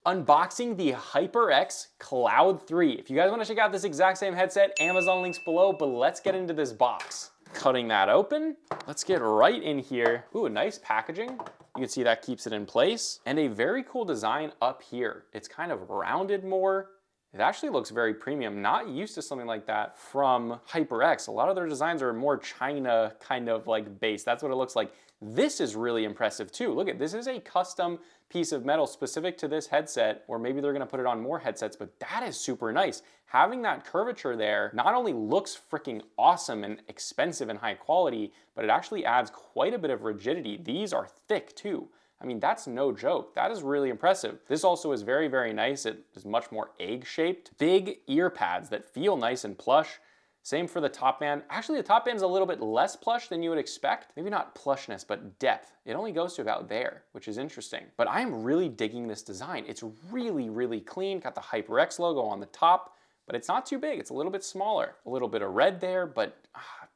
unboxing the HyperX Cloud 3. If you guys want to check out this exact same headset, Amazon links below, but let's get into this box. Cutting that open, let's get right in here. Ooh, nice packaging. You can see that keeps it in place. And a very cool design up here. It's kind of rounded more. It actually looks very premium. Not used to something like that from HyperX. A lot of their designs are more China kind of like base. That's what it looks like. This is really impressive too. Look at this, is a custom piece of metal specific to this headset, or maybe they're gonna put it on more headsets, but that is super nice. Having that curvature there not only looks freaking awesome and expensive and high quality, but it actually adds quite a bit of rigidity. These are thick too. I mean, that's no joke. That is really impressive. This also is very, very nice. It is much more egg-shaped. Big ear pads that feel nice and plush. Same for the top band. Actually, the top band's a little bit less plush than you would expect. Maybe not plushness, but depth. It only goes to about there, which is interesting. But I'm really digging this design. It's really, really clean. Got the HyperX logo on the top, but it's not too big. It's a little bit smaller. A little bit of red there, but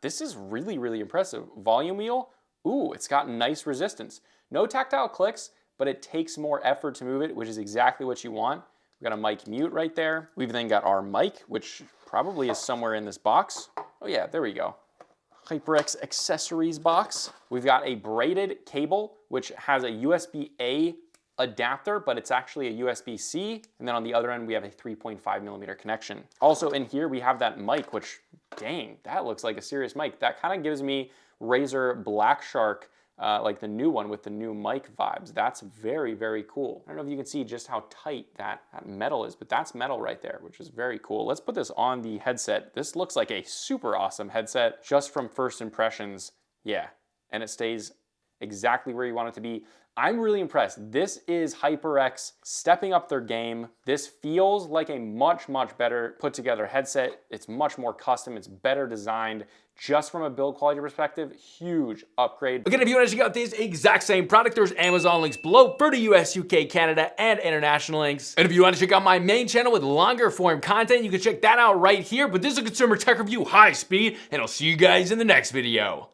this is really, really impressive. Volume wheel, ooh, it's got nice resistance. No tactile clicks, but it takes more effort to move it, which is exactly what you want. We've got a mic mute right there. We've then got our mic, which probably is somewhere in this box. Oh yeah, there we go. HyperX accessories box. We've got a braided cable, which has a USB-A adapter, but it's actually a USB-C. And then on the other end, we have a 3.5mm connection. Also in here, we have that mic, which, dang, that looks like a serious mic. That kind of gives me Razer Black Shark, like the new one with the new mic vibes. That's very, very cool. I don't know if you can see just how tight that metal is, but that's metal right there, which is very cool. Let's put this on the headset. This looks like a super awesome headset just from first impressions. Yeah, and it stays exactly where you want it to be. I'm really impressed. This is HyperX stepping up their game. This feels like a much, much better put together headset. It's much more custom, it's better designed. Just from a build quality perspective, huge upgrade. Again, if you want to check out this exact same product, there's Amazon links below for the US, UK, Canada, and international links. And if you want to check out my main channel with longer form content, you can check that out right here. But this is a consumer tech review, high speed, and I'll see you guys in the next video.